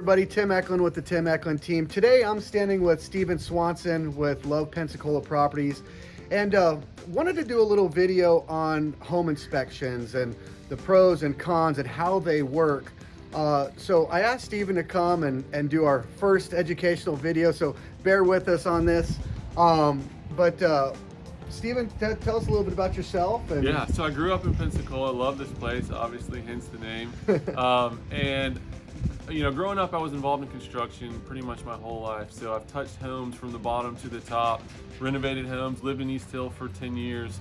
Everybody, Tim Ekelund with the Tim Ekelund team. Today I'm standing with Steven Swanson with Love Pensacola Properties, and wanted to do a little video on home inspections and the pros and cons and how they work. So I asked Steven to come and do our first educational video, so bear with us on this. Steven, tell us a little bit about yourself. Yeah, so I grew up in Pensacola, love this place, obviously, hence the name. And you know, growing up I was involved in construction pretty much my whole life. So I've touched homes from the bottom to the top, renovated homes, lived in East Hill for 10 years.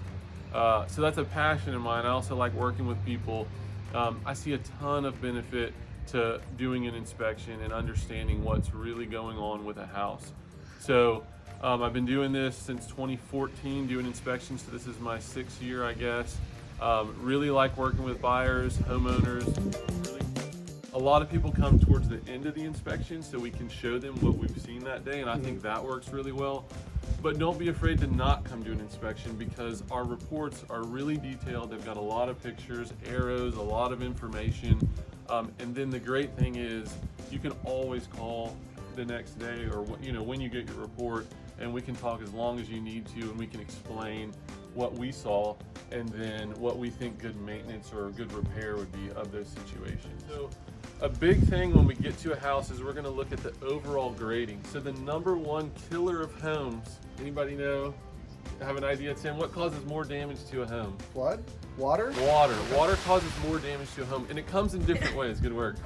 So that's a passion of mine. I also like working with people. I see a ton of benefit to doing an inspection and understanding what's really going on with a house. So I've been doing this since 2014, doing inspections, so this is my 6th year, I guess. Really like working with buyers, homeowners. A lot of people come towards the end of the inspection so we can show them what we've seen that day, and I think that works really well. But don't be afraid to not come to an inspection, because our reports are really detailed. They've got a lot of pictures, arrows, a lot of information. And then the great thing is you can always call the next day, or you know, when you get your report, and we can talk as long as you need to, and we can explain what we saw and then what we think good maintenance or good repair would be of those situations. So a big thing when we get to a house is we're going to look at the overall grading. So the #1 killer of homes, anybody know, have an idea, Tim? What causes more damage to a home? Flood? Water? Water causes more damage to a home, and it comes in different ways. Good work.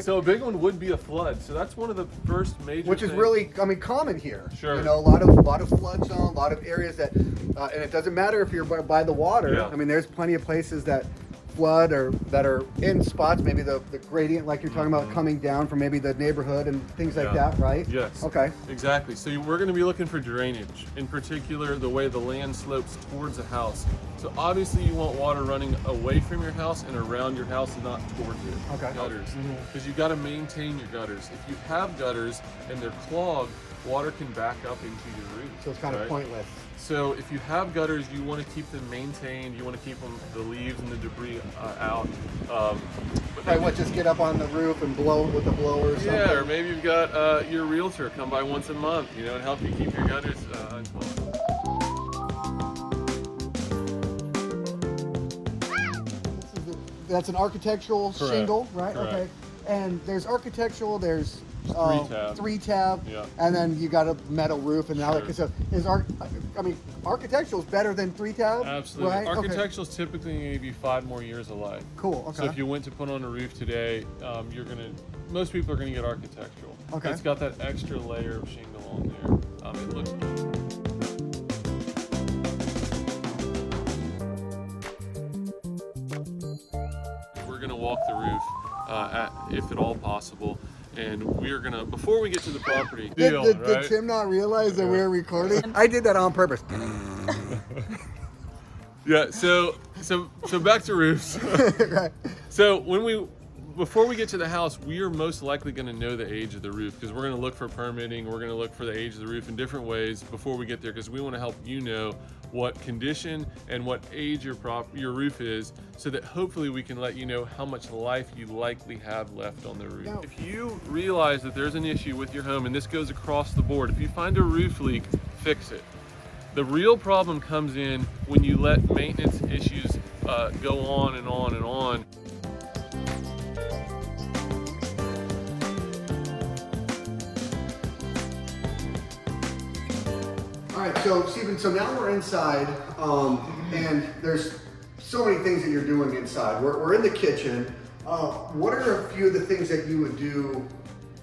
So a big one would be a flood. So that's one of the first major Which is things. really, I mean, common here. Sure. You know, a lot of flood zone, a lot of areas that, and it doesn't matter if you're by the water. Yeah. I mean, there's plenty of places that flood or that are in spots, maybe the gradient, like you're talking about, coming down from maybe the neighborhood and things like that, right? Yes. Okay. Exactly. So we're going to be looking for drainage, in particular the way the land slopes towards the house. So obviously you want water running away from your house and around your house and not towards it. Okay. Gutters. Because you've got to maintain your gutters. If you have gutters and they're clogged, water can back up into your roof. So it's kind of pointless. So if you have gutters, you want to keep them maintained. You want to keep the leaves and the debris out. Right, what, just get up on the roof and blow with a blower or something? Yeah, or maybe you've got your realtor come by once a month, you know, and help you keep your gutters unclogged. That's an architectural Correct. Shingle, right? Correct. Okay. And there's architectural, there's 3-tab. 3-tab, Yeah. and then you got a metal roof and all Sure. that. So I mean, architectural is better than 3-tab? Absolutely. Right? Okay. Architectural is typically going to give you 5 more years of life. Cool, okay. So if you went to put on a roof today, most people are going to get architectural. Okay. It's got that extra layer of shingle on there. It looks good. We're going to walk the roof, if at all possible. And we're gonna, before we get to the property, Did right? Tim not realize that we were recording? I did that on purpose. Yeah, so back to roofs. Right. So before we get to the house, we are most likely going to know the age of the roof, because we're going to look for permitting. We're going to look for the age of the roof in different ways before we get there, because we want to help you know what condition and what age your roof is, so that hopefully we can let you know how much life you likely have left on the roof. Now, If you realize that there's an issue with your home, and this goes across the board, if you find a roof leak, fix it. The real problem comes in when you let maintenance issues go on and on and on. All right, so Steven, so now we're inside, and there's so many things that you're doing inside. We're in the kitchen. What are a few of the things that you would do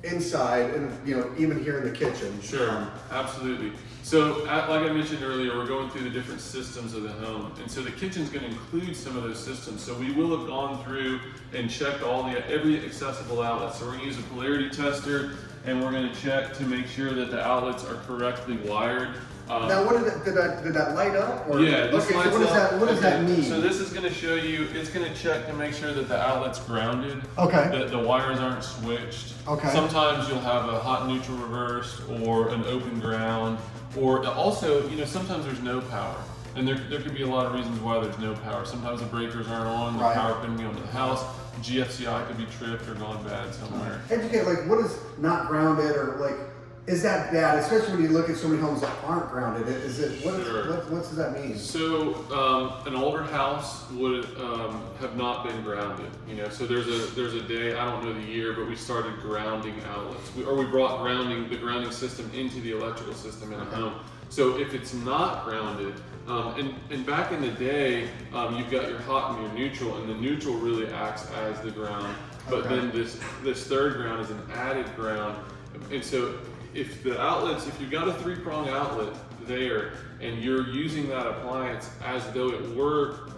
inside, and you know, even here in the kitchen? Sure, absolutely. So, like I mentioned earlier, we're going through the different systems of the home, and so the kitchen's going to include some of those systems. So we will have gone through and checked every accessible outlet. So we're going to use a polarity tester, and we're going to check to make sure that the outlets are correctly wired. Now, what did that light up? Or? Yeah, this Okay, so lights what does up. that, what does that mean? So this is going to show you, it's going to check to make sure that the outlet's grounded. Okay. That the wires aren't switched. Okay. Sometimes you'll have a hot neutral reversed or an open ground, or also, you know, sometimes there's no power. And there could be a lot of reasons why there's no power. Sometimes the breakers aren't on, the Right. power couldn't be on the house. GFCI could be tripped or gone bad somewhere. Educate, like, what is not grounded, or like, is that bad? Especially when you look at so many homes that aren't grounded. Is it what does that mean? So an older house would have not been grounded. You know, so there's a day, I don't know the year, but we started grounding outlets, we brought the grounding system into the electrical system in a home. So if it's not grounded, and back in the day, you've got your hot and your neutral, and the neutral really acts as the ground. But then this third ground is an added ground, and so if you've got a 3-prong outlet there, and you're using that appliance as though it were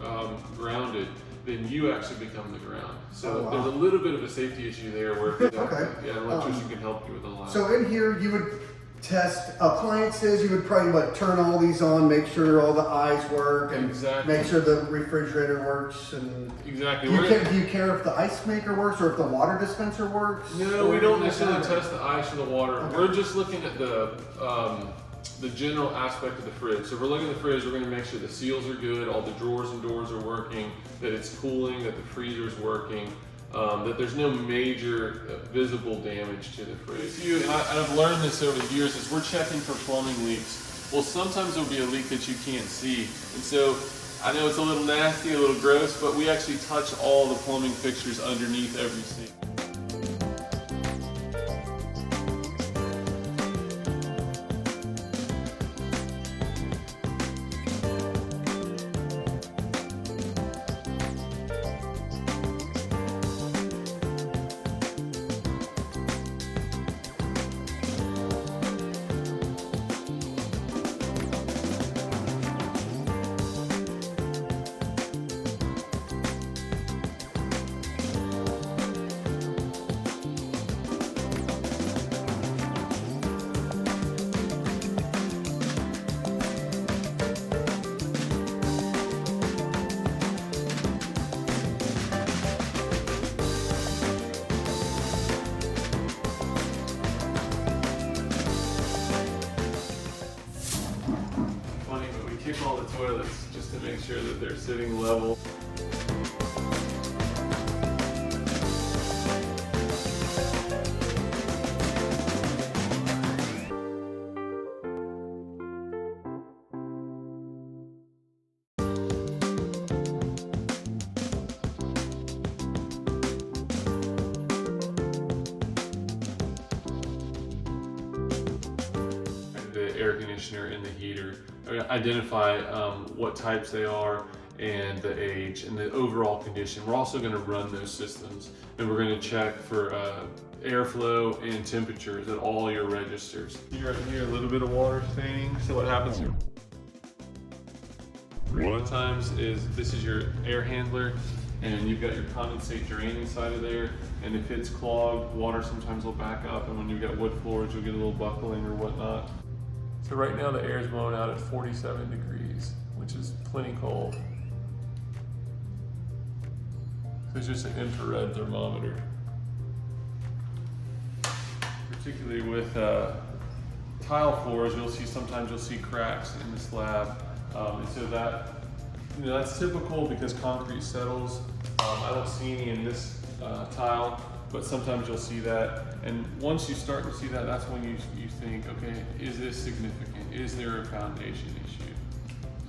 grounded, then you actually become the ground. So there's a little bit of a safety issue there where an electrician can help you with all that. So in here, you would test appliances. You would probably turn all these on, make sure all the eyes work, and make sure the refrigerator works. And do you care if the ice maker works or if the water dispenser works? No, we don't necessarily test the ice or the water. We're just looking at the general aspect of the fridge. So if we're looking at the fridge, we're going to make sure the seals are good, all the drawers and doors are working, that it's cooling, that the freezer's working. That there's no major visible damage to the fridge. And I've learned this over the years, is we're checking for plumbing leaks. Well, sometimes there'll be a leak that you can't see. And so I know it's a little nasty, a little gross, but we actually touch all the plumbing fixtures underneath every sink. Kick all the toilets just to make sure that they're sitting level. The air conditioner and the heater, identify what types they are and the age and the overall condition. We're also going to run those systems, and we're going to check for airflow and temperatures at all your registers. You're right here, a little bit of water staining. So what happens here? A lot of times this is your air handler, and you've got your condensate drain inside of there, and if it's clogged, water sometimes will back up, and when you've got wood floors, you'll get a little buckling or whatnot. So right now the air is blowing out at 47 degrees, which is plenty cold. So it's just an infrared thermometer. Particularly with tile floors, sometimes you'll see cracks in the slab. And so that's typical because concrete settles. I don't see any in this tile, but sometimes you'll see that. And once you start to see that, that's when you think, okay, is this significant? Is there a foundation issue?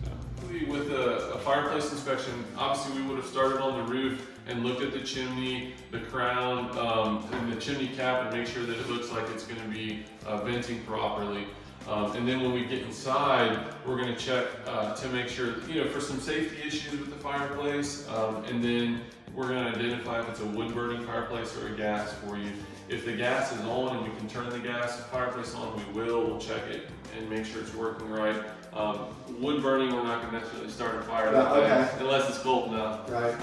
So with a fireplace inspection, obviously we would have started on the roof and looked at the chimney, the crown, and the chimney cap, and make sure that it looks like it's going to be venting properly. And then when we get inside, we're going to check to make sure, for some safety issues with the fireplace, and then we're going to identify if it's a wood burning fireplace or a gas for you. If the gas is on and we can turn the fireplace on, we will. We'll check it and make sure it's working right. Wood burning, we're not going to necessarily start a fire that day unless it's cold enough. Right.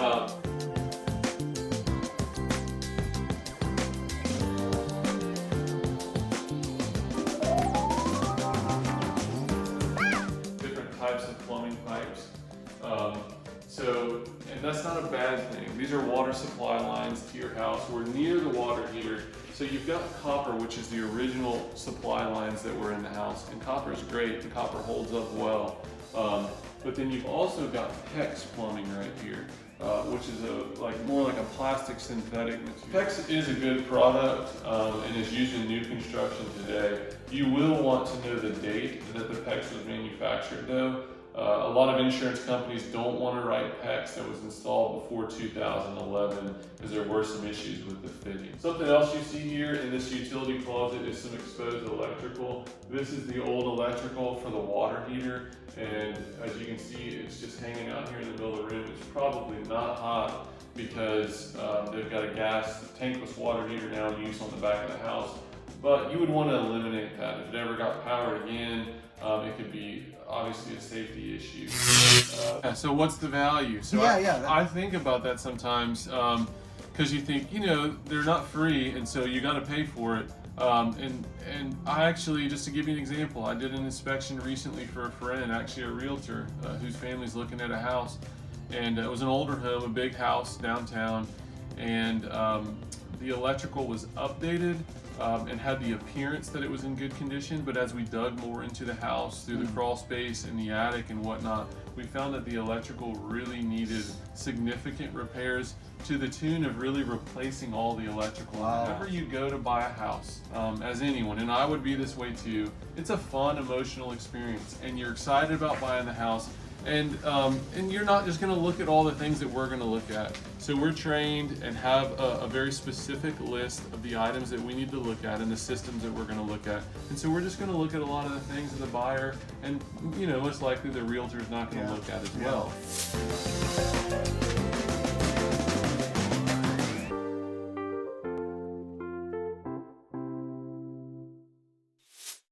Types of plumbing pipes. And that's not a bad thing. These are water supply lines to your house. We're near the water heater. So you've got copper, which is the original supply lines that were in the house. And copper is great, and copper holds up well. But then you've also got PEX plumbing right here. which is more like a plastic synthetic material. PEX is a good product and is used in new construction today. You will want to know the date that the PEX was manufactured though. A lot of insurance companies don't want to write PEX that was installed before 2011 because there were some issues with the fitting. Something else you see here in this utility closet is some exposed electrical. This is the old electrical for the water heater, and as you can see, it's just hanging out here in the middle of the room. It's probably not hot because they've got a gas tankless water heater now in use on the back of the house, but you would want to eliminate that. If it ever got powered again, it could be obviously a safety issue. So what's the value? So I think about that sometimes because you think, they're not free, and so you got to pay for it. And I actually, just to give you an example, I did an inspection recently for a friend, actually a realtor, whose family's looking at a house, and it was an older home, a big house downtown, and the electrical was updated and had the appearance that it was in good condition, but as we dug more into the house through the crawl space in the attic and whatnot, we found that the electrical really needed significant repairs to the tune of really replacing all the electrical. Wow. Whenever you go to buy a house, as anyone, and I would be this way too, it's a fun, emotional experience, and you're excited about buying the house. And you're not just going to look at all the things that we're going to look at. So we're trained and have a very specific list of the items that we need to look at and the systems that we're going to look at. And so we're just going to look at a lot of the things that the buyer and most likely the realtor is not going to look at as well.